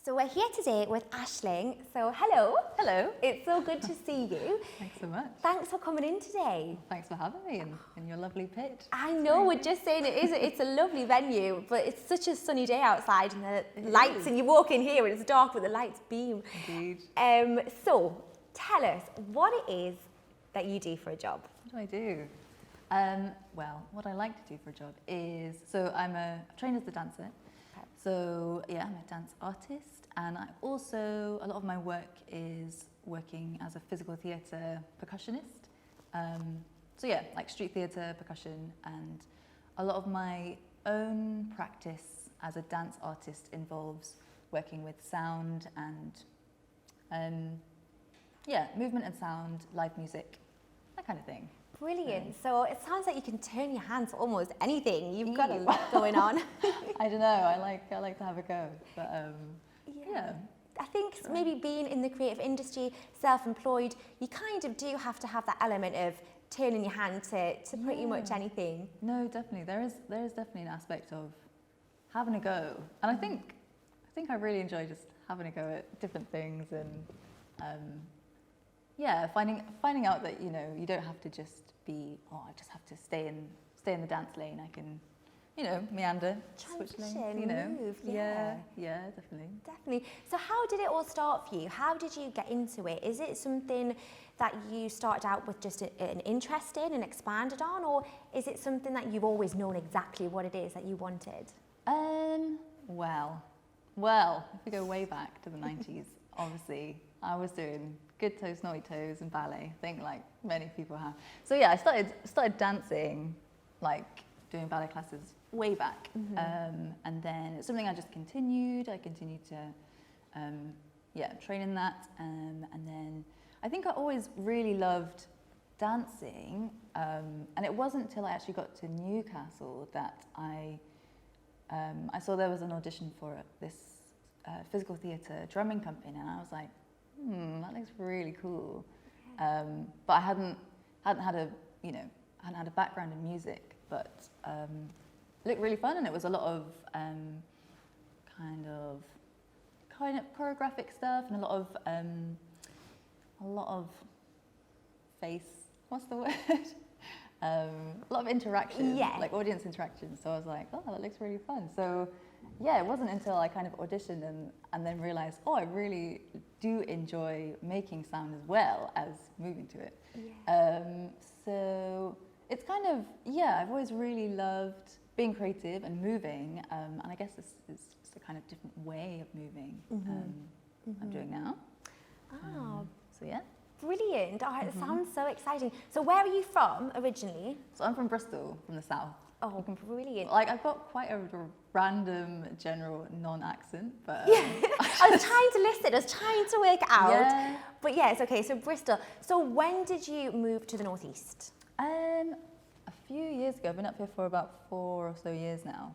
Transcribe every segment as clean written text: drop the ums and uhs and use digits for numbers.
So we're here today with Ashling. So hello. Hello. It's so good to see you. Thanks so much. Thanks for coming in today. Thanks for having me in your lovely pit. I know, we're just saying it's a lovely venue, but it's such a sunny day outside and the lights, and you walk in here and it's dark but the lights beam. Indeed. So tell us what it is that you do for a job. What do I do? Well, what I like to do for a job is, so I'm trained as a dancer. So yeah, I'm a dance artist, and I also, a lot of my work is working as a physical theatre percussionist. So yeah, like street theatre, percussion, and a lot of my own practice as a dance artist involves working with sound and yeah, movement and sound, live music, that kind of thing. Brilliant. So it sounds like you can turn your hand to almost anything. You've got a lot going on. I don't know. I like to have a go, but yeah. I think maybe being in the creative industry, self-employed, you kind of do have to have that element of turning your hand to pretty much anything. No, definitely. There is definitely an aspect of having a go, and I think I really enjoy just having a go at different things and yeah, finding out that you don't have to just be I just have to stay in the dance lane. I can meander, switch lanes, move, yeah, definitely. So how did it all start for you? How did you get into it? Is it something that you started out with just an interest in and expanded on, or is it something that you've always known exactly what it is that you wanted? Well, if we go way back to the 90s, obviously I was doing good toes, naughty toes and ballet, I think like many people have. So yeah, I started dancing, like doing ballet classes way back. And then it's something I just continued. I continued to train in that. And then I think I always really loved dancing. And it wasn't until I actually got to Newcastle that I saw there was an audition for this physical theatre drumming company, and I was like, that looks really cool. But I hadn't had a background in music, but it looked really fun, and it was a lot of kind of choreographic stuff and a lot of face. What's the word? A lot of interaction, like audience interaction. So I was like, oh, that looks really fun. So yeah, it wasn't until I kind of auditioned and then realized, I really do enjoy making sound as well as moving to it. So it's kind of, I've always really loved being creative and moving, and I guess this is just a kind of different way of moving I'm doing now. So yeah. Brilliant. It sounds so exciting. So where are you from originally? So I'm from Bristol, from the south. Oh, brilliant. Like, I've got quite a random general non-accent, but... I was trying to list it, I was trying to work it out. Yeah. But yeah, it's okay, so Bristol. So when did you move to the northeast? A few years ago. I've been up here for about 4 or so years now.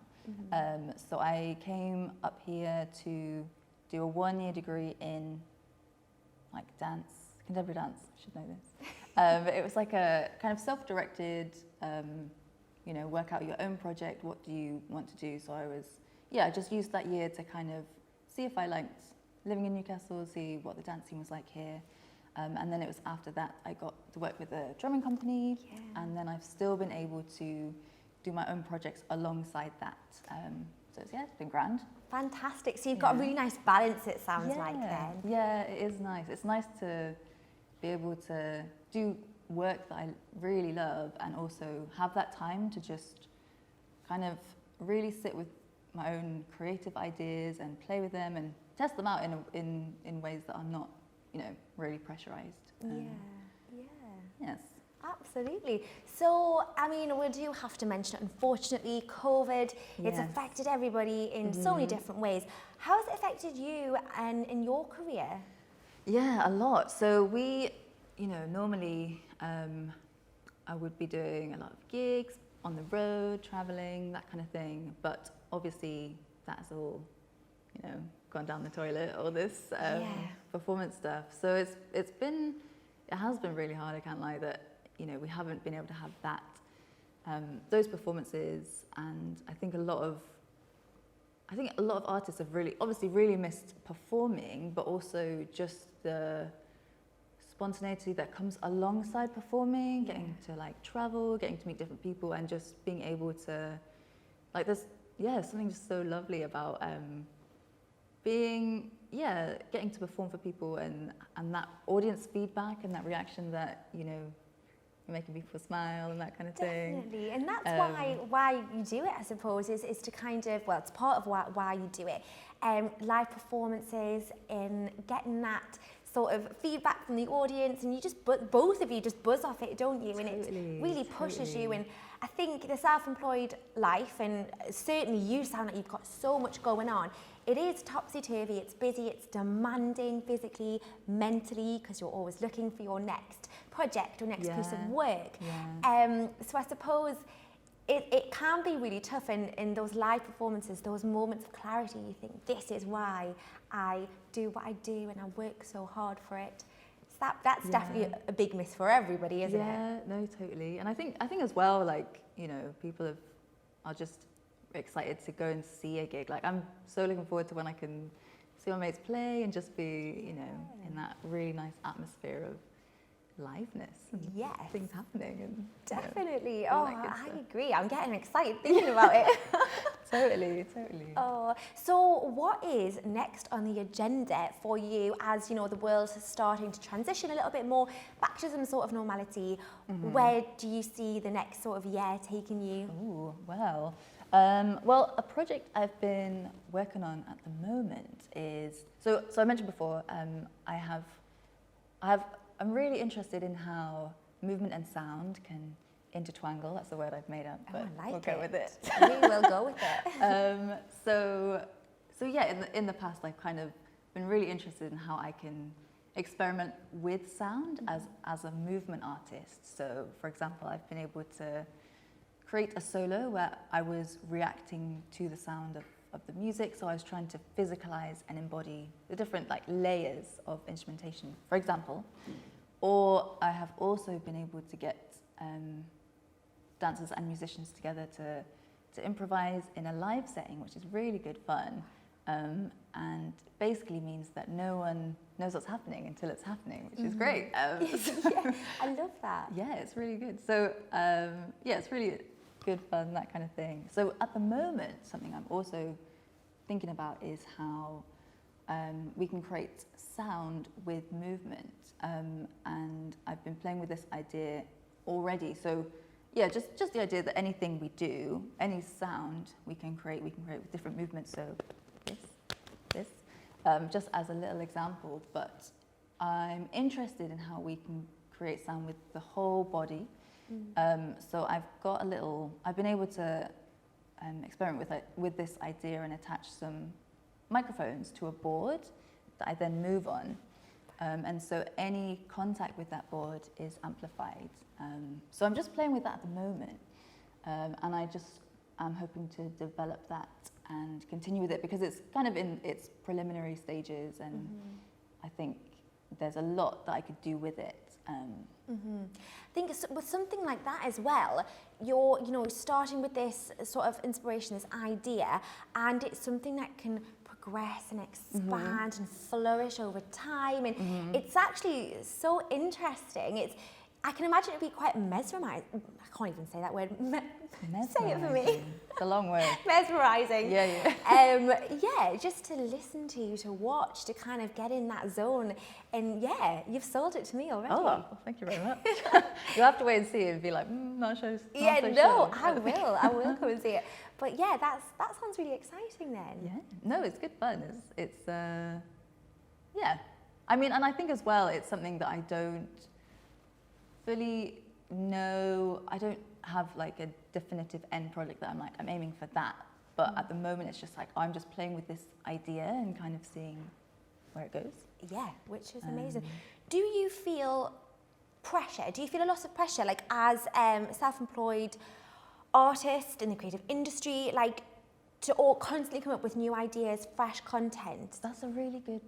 So I came up here to do a 1-year degree in like dance, contemporary dance, I should know this. It was like a kind of self-directed, work out your own project, what do you want to do? So I just used that year to kind of see if I liked living in Newcastle, see what the dance scene was like here. And then it was after that I got to work with a drumming company, and then I've still been able to do my own projects alongside that. So it's been grand. Fantastic. So you've got a really nice balance, it sounds like then. Yeah, it is nice. It's nice to be able to do work that I really love and also have that time to just kind of really sit with my own creative ideas and play with them and test them out in ways that are not, really pressurized. Yes. Absolutely. So, I mean, we do have to mention it, unfortunately, COVID, it's affected everybody in so many different ways. How has it affected you and in your career? Yeah, a lot. So we, normally I would be doing a lot of gigs, on the road, traveling, that kind of thing. But obviously that's all, gone down the toilet, all this performance stuff. So it has been really hard, I can't lie, that we haven't been able to have that, those performances, and I think a lot of I think a lot of artists have obviously really missed performing, but also just the spontaneity that comes alongside performing, getting to like travel, getting to meet different people, and just being able to, like, there's something just so lovely about getting to perform for people, and that audience feedback and that reaction that, you know, making people smile and that kind of thing. Definitely, and that's why you do it, I suppose, is to kind of, well, it's part of why you do it. Live performances and getting that sort of feedback from the audience, and you just, both of you just buzz off it, don't you? And it really pushes you. And I think the self-employed life, and certainly you sound like you've got so much going on. It is topsy-turvy, it's busy, it's demanding physically, mentally, because you're always looking for your next project or next piece of work. So I suppose it can be really tough in those live performances, those moments of clarity. You think, this is why I do what I do and I work so hard for it. So that's definitely a big miss for everybody, isn't it? Yeah, no, totally. And I think as well, like, you know, people are just excited to go and see a gig. Like, I'm so looking forward to when I can see my mates play and just be, you know, in that really nice atmosphere of liveness and things happening. And definitely. You know, I agree. I'm getting excited thinking about it. Totally. Oh, so what is next on the agenda for you as, you know, the world is starting to transition a little bit more back to some sort of normality? Where do you see the next sort of year taking you? Ooh, well, a project I've been working on at the moment is, so I mentioned before, I'm really interested in how movement and sound can intertwangle. That's the word I've made up, but I like we'll go with it. We will go with it. So yeah, in the past, I've kind of been really interested in how I can experiment with sound as a movement artist. So, for example, I've been able to create a solo where I was reacting to the sound of the music. So I was trying to physicalize and embody the different like layers of instrumentation, for example. Or I have also been able to get dancers and musicians together to improvise in a live setting, which is really good fun. And basically means that no one knows what's happening until it's happening, which is great. Yeah, I love that. Yeah, it's really good. So it's really good fun, that kind of thing. So at the moment, something I'm also thinking about is how we can create sound with movement. And I've been playing with this idea already. So yeah, just the idea that anything we do, any sound we can create with different movements. So this, just as a little example, but I'm interested in how we can create sound with the whole body. So I've been able to experiment with this idea and attach some microphones to a board that I then move on. And so any contact with that board is amplified. So I'm just playing with that at the moment. And I'm hoping to develop that and continue with it because it's kind of in its preliminary stages, and I think there's a lot that I could do with it. I think with something like that as well, you're, you know, starting with this sort of inspiration, this idea, and it's something that can progress and expand and flourish over time, and it's actually so interesting. I can imagine it'd be quite mesmerizing. I can't even say that word. Say it for me. It's a long word. Mesmerizing. Yeah. Just to listen to watch, to kind of get in that zone. And yeah, you've sold it to me already. Oh, well, thank you very much. You'll have to wait and see it and be like, not sure. I will come and see it. But yeah, that sounds really exciting then. Yeah. No, it's good fun. It's yeah. I mean, and I think as well, it's something that I don't fully know. I don't have like a definitive end product that I'm aiming for that. But at the moment, it's just like I'm just playing with this idea and kind of seeing where it goes. Yeah, which is amazing. Do you feel pressure? Do you feel a lot of pressure, like as a self-employed artist in the creative industry, like to all constantly come up with new ideas, fresh content? That's a really good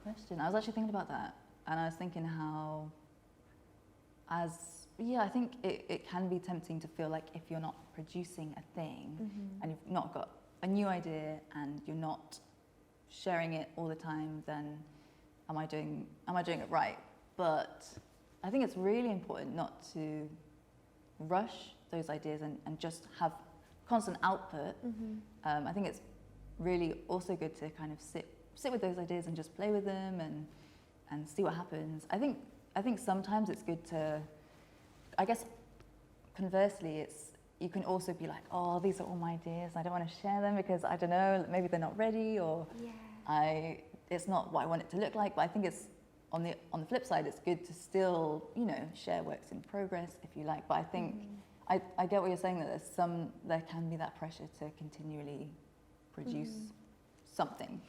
question. I was actually thinking about that, and I was thinking how, I think it can be tempting to feel like if you're not producing a thing and you've not got a new idea and you're not sharing it all the time, then am I doing it right? But I think it's really important not to rush those ideas and just have constant output. I think it's really also good to kind of sit with those ideas and just play with them and see what happens. I think sometimes it's good to, I guess conversely, you can also be like, oh, these are all my ideas, I don't want to share them because I don't know, maybe they're not ready, or it's not what I want it to look like. But I think it's on the flip side, it's good to still, you know, share works in progress if you like. But I think I get what you're saying, that there can be that pressure to continually produce something.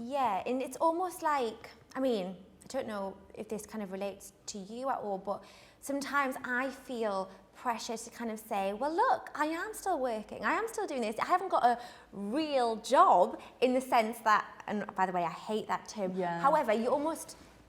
Yeah, and it's almost like, I mean, I don't know if this kind of relates to you at all, but sometimes I feel pressure to kind of say, well, look, I am still working, I am still doing this, I haven't got a real job, in the sense that, and by the way, I hate that term. However,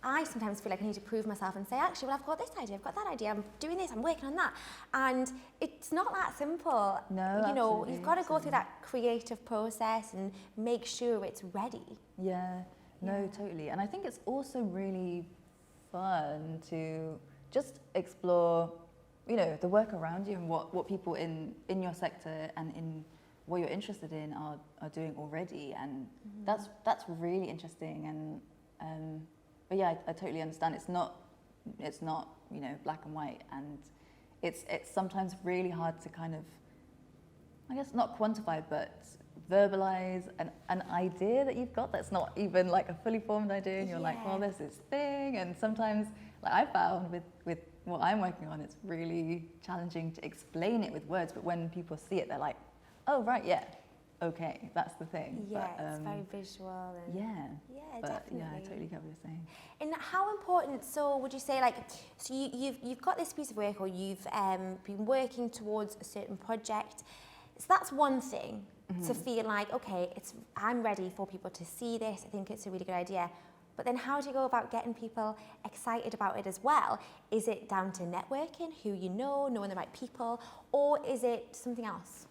I sometimes feel like I need to prove myself and say, actually, well, I've got this idea, I've got that idea, I'm doing this, I'm working on that. And it's not that simple. No, you know, you've got to go through that creative process and make sure it's ready. Yeah, no, totally. And I think it's also really fun to just explore, you know, the work around you and what people in your sector and in what you're interested in are doing already. And that's really interesting. And but yeah, I totally understand. It's not, you know, black and white, and it's sometimes really hard to kind of, I guess, not quantify, but verbalize an idea that you've got that's not even like a fully formed idea, and you're like, well, there's this thing. And sometimes, like I found with what I'm working on, it's really challenging to explain it with words, but when people see it, they're like, oh, right, yeah, okay, that's the thing. Yeah, but, it's very visual. And but definitely. yeah, I totally get what you're saying. And how important, so would you say, like, so you've got this piece of work, or you've been working towards a certain project, so that's one thing, to feel like, okay, I'm ready for people to see this, I think it's a really good idea. But then how do you go about getting people excited about it as well? Is it down to networking, who you know, knowing the right people, or is it something else?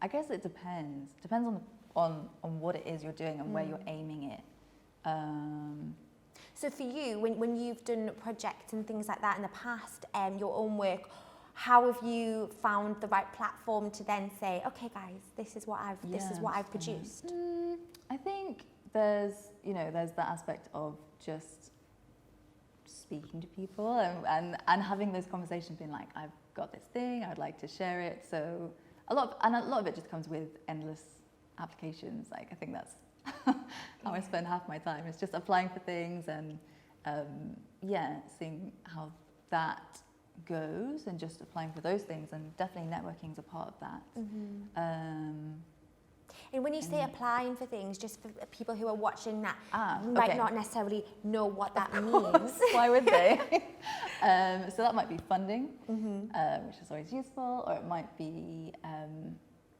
I guess it depends. Depends on what it is you're doing and where you're aiming it. So for you, when you've done projects and things like that in the past, your own work, how have you found the right platform to then say, okay, guys, this is what I've produced? I think there's that aspect of just speaking to people and having those conversations, being like, I've got this thing, I'd like to share it. So a lot of it just comes with endless applications. Like, I think that's how I spend half my time. It's just applying for things and seeing how that goes, and just applying for those things. And definitely networking is a part of that. And when you say applying for things, just for people who are watching that might not necessarily know what that means. Why would they? So that might be funding, which is always useful, or it might be,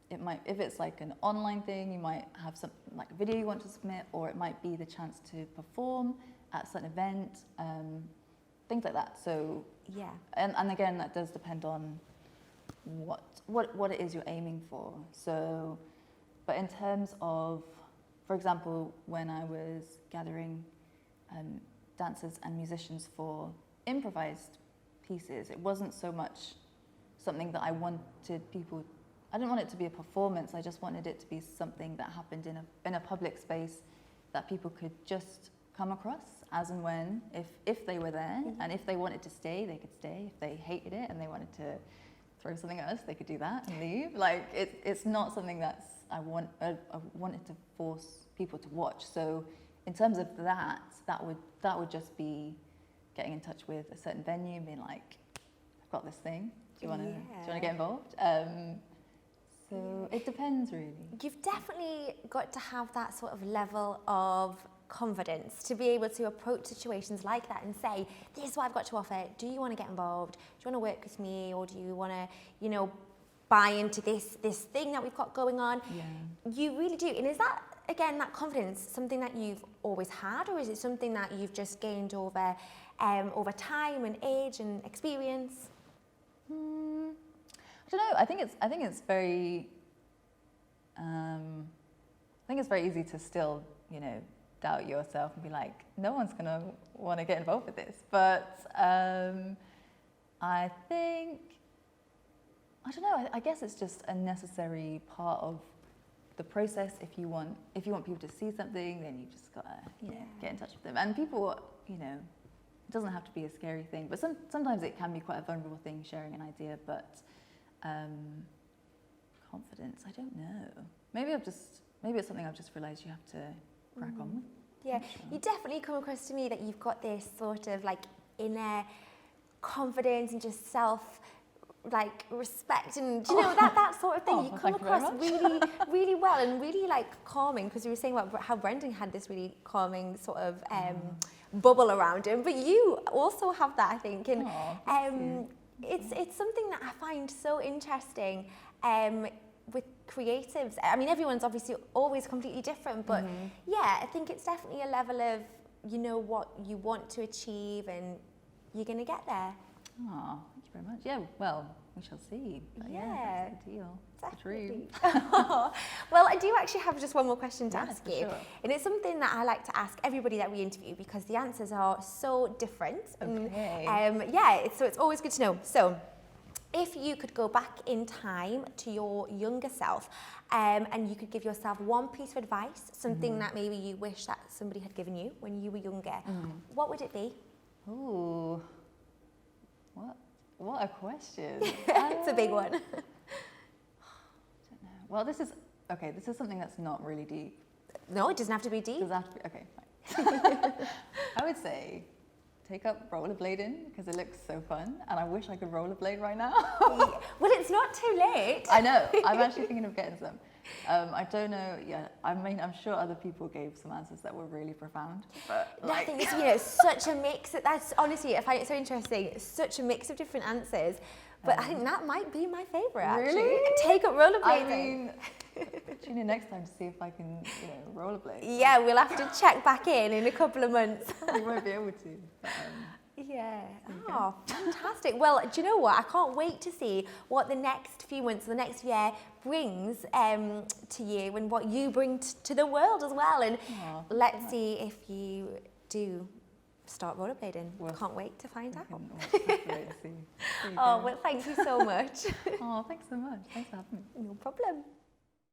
if it's like an online thing, you might have some like a video you want to submit, or it might be the chance to perform at a certain event, things like that. So and again, that does depend on what it is you're aiming for. So. But in terms of, for example, when I was gathering dancers and musicians for improvised pieces, it wasn't so much something that I wanted people, I didn't want it to be a performance, I just wanted it to be something that happened in a public space that people could just come across as and when, if they were there, and if they wanted to stay, they could stay. If they hated it and they wanted to throw something at us, they could do that and leave. Like, it's not something that's I wanted to force people to watch. So in terms of that would just be getting in touch with a certain venue and being like, I've got this thing. Do you want to get involved? So it depends, really. You've definitely got to have that sort of level of confidence to be able to approach situations like that and say, this is what I've got to offer. Do you want to get involved? Do you want to work with me? Or do you want to, buy into this thing that we've got going on? You really do. And is that, again, that confidence something that you've always had, or is it something that you've just gained over time and age and experience? I don't know. I think it's very I think it's very easy to still, you know, doubt yourself and be like, no one's going to want to get involved with this. But I think, I don't know, I guess it's just a necessary part of the process. If you want people to see something, then you just got to, you know, get in touch with them. And people, you know, it doesn't have to be a scary thing, but sometimes it can be quite a vulnerable thing, sharing an idea. But confidence, I don't know. Maybe it's something I've just realised you have to crack on with. Yeah, you definitely come across to me that you've got this sort of like inner confidence and just self like respect and you know that sort of thing. You come across really really well and really like calming, because you were saying about how Brendan had this really calming sort of bubble around him, but you also have that, I think, and it's something that I find so interesting with creatives. I mean, everyone's obviously always completely different, but yeah, I think it's definitely a level of, you know, what you want to achieve and you're going to get there. Oh, thank you very much. Yeah, well, we shall see. But yeah, that's the deal. Definitely. Well, I do actually have just one more question to ask you. Sure. And it's something that I like to ask everybody that we interview because the answers are so different. Okay. So it's always good to know. So, if you could go back in time to your younger self and you could give yourself one piece of advice, something that maybe you wish that somebody had given you when you were younger, what would it be? Ooh, what a question. It's a big one. I don't know. Well, this is something that's not really deep. No, it doesn't have to be deep. Does it have to be? Okay, fine. I would say take up rollerblading because it looks so fun and I wish I could rollerblade right now. Well, it's not too late. I know. I'm actually thinking of getting some. I don't know. Yeah, I mean, I'm sure other people gave some answers that were really profound. But like, nothing is, you know, such a mix. That's honestly, I find it so interesting. It's such a mix of different answers. But I think that might be my favourite. Actually, really? Take up rollerblading. I mean, tune in next time to see if I can, you know, rollerblade. Yeah, we'll have to check back in a couple of months. We won't be able to. But, yeah. Oh, fantastic. Well, do you know what? I can't wait to see what the next few months, the next year brings to you and what you bring to the world as well. And let's see if you do start rollerblading. Can't wait to find out. See. Oh, well, thank you so much. Oh, thanks so much. Thanks for having me. No problem.